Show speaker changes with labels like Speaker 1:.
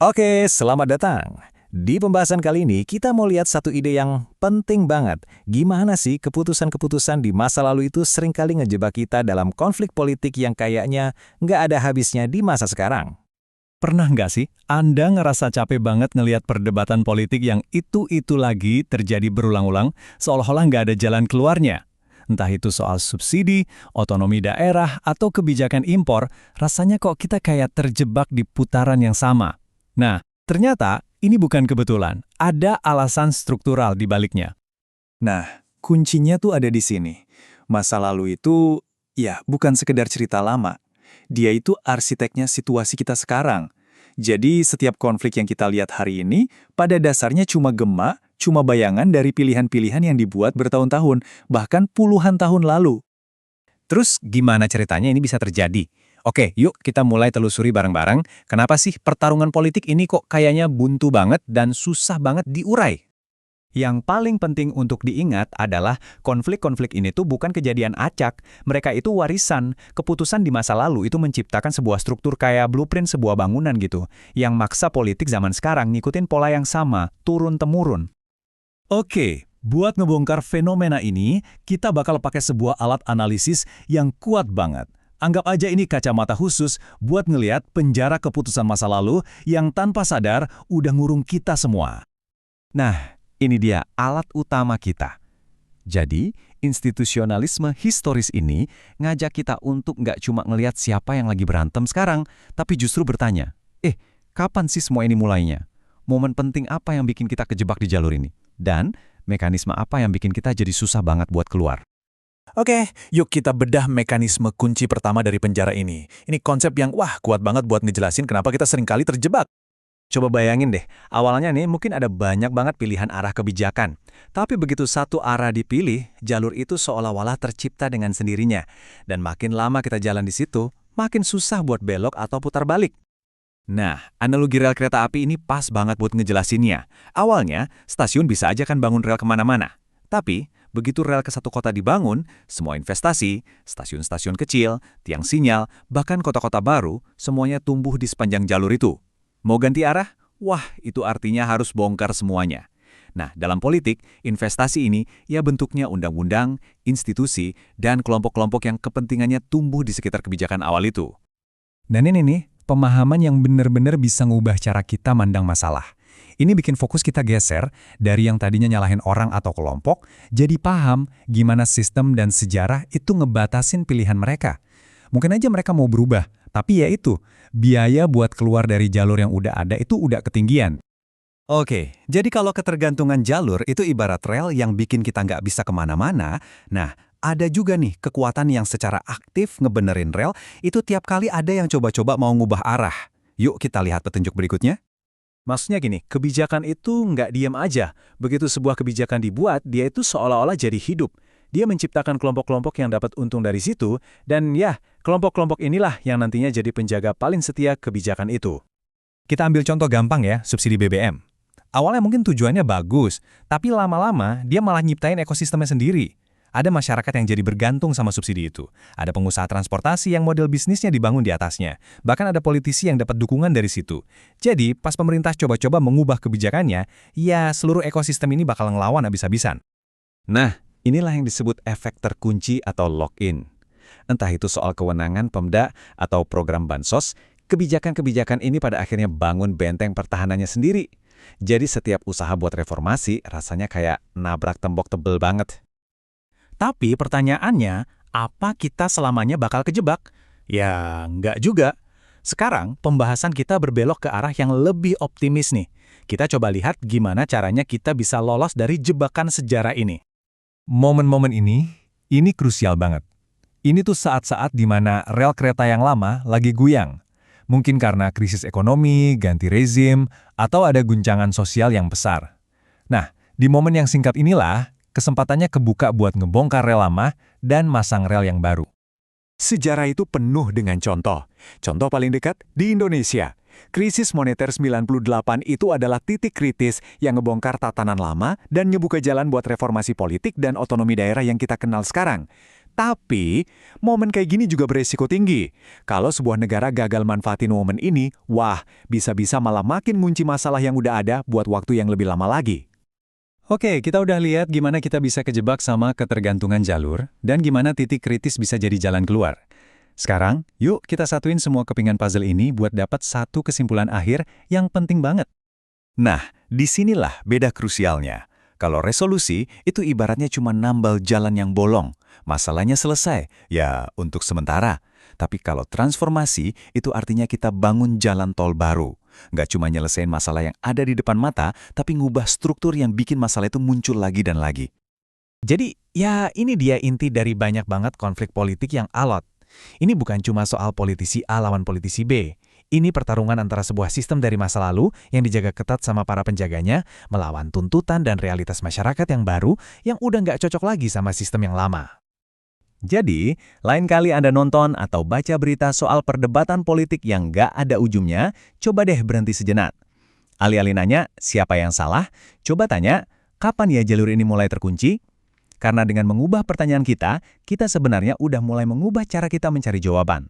Speaker 1: Oke, selamat datang. Di pembahasan kali ini, kita mau lihat satu ide yang penting banget. Gimana sih keputusan-keputusan di masa lalu itu seringkali ngejebak kita dalam konflik politik yang kayaknya nggak ada habisnya di masa sekarang?
Speaker 2: Pernah nggak sih Anda ngerasa capek banget ngelihat perdebatan politik yang itu-itu lagi terjadi berulang-ulang, seolah-olah nggak ada jalan keluarnya? Entah itu soal subsidi, otonomi daerah, atau kebijakan impor, rasanya kok kita kayak terjebak di putaran yang sama. Nah, ternyata ini bukan kebetulan, ada alasan struktural di baliknya.
Speaker 3: Nah, kuncinya tuh ada di sini. Masa lalu itu, ya bukan sekedar cerita lama. Dia itu arsiteknya situasi kita sekarang. Jadi setiap konflik yang kita lihat hari ini, pada dasarnya cuma bayangan dari pilihan-pilihan yang dibuat bertahun-tahun, bahkan puluhan tahun lalu.
Speaker 1: Terus gimana ceritanya ini bisa terjadi? Oke, yuk kita mulai telusuri bareng-bareng. Kenapa sih pertarungan politik ini kok kayaknya buntu banget dan susah banget diurai?
Speaker 2: Yang paling penting untuk diingat adalah konflik-konflik ini tuh bukan kejadian acak. Mereka itu warisan. Keputusan di masa lalu itu menciptakan sebuah struktur kayak blueprint sebuah bangunan gitu, yang maksa politik zaman sekarang ngikutin pola yang sama, turun-temurun. Oke, buat ngebongkar fenomena ini, kita bakal pakai sebuah alat analisis yang kuat banget. Anggap aja ini kacamata khusus buat ngelihat penjara keputusan masa lalu yang tanpa sadar udah ngurung kita semua.
Speaker 1: Nah, ini dia alat utama kita. Jadi, institusionalisme historis ini ngajak kita untuk nggak cuma ngelihat siapa yang lagi berantem sekarang, tapi justru bertanya, kapan sih semua ini mulainya? Momen penting apa yang bikin kita kejebak di jalur ini? Dan mekanisme apa yang bikin kita jadi susah banget buat keluar?
Speaker 3: Oke, yuk kita bedah mekanisme kunci pertama dari penjara ini. Ini konsep yang kuat banget buat ngejelasin kenapa kita seringkali terjebak.
Speaker 1: Coba bayangin deh, awalnya nih mungkin ada banyak banget pilihan arah kebijakan. Tapi begitu satu arah dipilih, jalur itu seolah-olah tercipta dengan sendirinya. Dan makin lama kita jalan di situ, makin susah buat belok atau putar balik. Nah, analogi rel kereta api ini pas banget buat ngejelasinnya. Awalnya, stasiun bisa aja kan bangun rel kemana-mana. Tapi, begitu rel ke satu kota dibangun, semua investasi, stasiun-stasiun kecil, tiang sinyal, bahkan kota-kota baru, semuanya tumbuh di sepanjang jalur itu. Mau ganti arah? Wah, itu artinya harus bongkar semuanya. Nah, dalam politik, investasi ini ya bentuknya undang-undang, institusi, dan kelompok-kelompok yang kepentingannya tumbuh di sekitar kebijakan awal itu.
Speaker 2: Dan ini nih, pemahaman yang benar-benar bisa ngubah cara kita mandang masalah. Ini bikin fokus kita geser dari yang tadinya nyalahin orang atau kelompok, jadi paham gimana sistem dan sejarah itu ngebatasin pilihan mereka. Mungkin aja mereka mau berubah, tapi ya itu, biaya buat keluar dari jalur yang udah ada itu udah ketinggian.
Speaker 1: Oke, jadi kalau ketergantungan jalur itu ibarat rel yang bikin kita nggak bisa kemana-mana, nah ada juga nih kekuatan yang secara aktif ngebenerin rel itu tiap kali ada yang coba-coba mau ngubah arah. Yuk kita lihat petunjuk berikutnya. Maksudnya gini, kebijakan itu nggak diam aja. Begitu sebuah kebijakan dibuat, dia itu seolah-olah jadi hidup. Dia menciptakan kelompok-kelompok yang dapat untung dari situ, dan ya, kelompok-kelompok inilah yang nantinya jadi penjaga paling setia kebijakan itu.
Speaker 2: Kita ambil contoh gampang ya, subsidi BBM. Awalnya mungkin tujuannya bagus, tapi lama-lama dia malah nyiptain ekosistemnya sendiri. Ada masyarakat yang jadi bergantung sama subsidi itu. Ada pengusaha transportasi yang model bisnisnya dibangun di atasnya. Bahkan ada politisi yang dapat dukungan dari situ. Jadi, pas pemerintah coba-coba mengubah kebijakannya, ya seluruh ekosistem ini bakal ngelawan habis-habisan.
Speaker 1: Nah, inilah yang disebut efek terkunci atau lock-in. Entah itu soal kewenangan Pemda atau program bansos, kebijakan-kebijakan ini pada akhirnya bangun benteng pertahanannya sendiri. Jadi setiap usaha buat reformasi rasanya kayak nabrak tembok tebel banget.
Speaker 2: Tapi pertanyaannya, apa kita selamanya bakal kejebak? Ya, enggak juga. Sekarang, pembahasan kita berbelok ke arah yang lebih optimis nih. Kita coba lihat gimana caranya kita bisa lolos dari jebakan sejarah ini. Momen-momen ini krusial banget. Ini tuh saat-saat di mana rel kereta yang lama lagi goyang. Mungkin karena krisis ekonomi, ganti rezim, atau ada guncangan sosial yang besar. Nah, di momen yang singkat inilah, kesempatannya kebuka buat ngebongkar rel lama dan masang rel yang baru.
Speaker 3: Sejarah itu penuh dengan contoh. Contoh paling dekat di Indonesia. Krisis moneter 98 itu adalah titik kritis yang ngebongkar tatanan lama dan ngebuka jalan buat reformasi politik dan otonomi daerah yang kita kenal sekarang.
Speaker 2: Tapi, momen kayak gini juga beresiko tinggi. Kalau sebuah negara gagal manfaatin momen ini, wah, bisa-bisa malah makin ngunci masalah yang udah ada buat waktu yang lebih lama lagi.
Speaker 1: Oke, kita udah lihat gimana kita bisa kejebak sama ketergantungan jalur, dan gimana titik kritis bisa jadi jalan keluar. Sekarang, yuk kita satuin semua kepingan puzzle ini buat dapat satu kesimpulan akhir yang penting banget.
Speaker 3: Nah, disinilah beda krusialnya. Kalau resolusi, itu ibaratnya cuma nambal jalan yang bolong. Masalahnya selesai, ya untuk sementara. Tapi kalau transformasi, itu artinya kita bangun jalan tol baru. Nggak cuma nyelesain masalah yang ada di depan mata, tapi ngubah struktur yang bikin masalah itu muncul lagi dan lagi.
Speaker 2: Jadi, ya ini dia inti dari banyak banget konflik politik yang alot. Ini bukan cuma soal politisi A lawan politisi B. Ini pertarungan antara sebuah sistem dari masa lalu yang dijaga ketat sama para penjaganya melawan tuntutan dan realitas masyarakat yang baru yang udah nggak cocok lagi sama sistem yang lama.
Speaker 1: Jadi, lain kali Anda nonton atau baca berita soal perdebatan politik yang nggak ada ujungnya, coba deh berhenti sejenak. Alih-alih nanya, siapa yang salah? Coba tanya, kapan ya jalur ini mulai terkunci? Karena dengan mengubah pertanyaan kita sebenarnya udah mulai mengubah cara kita mencari jawaban.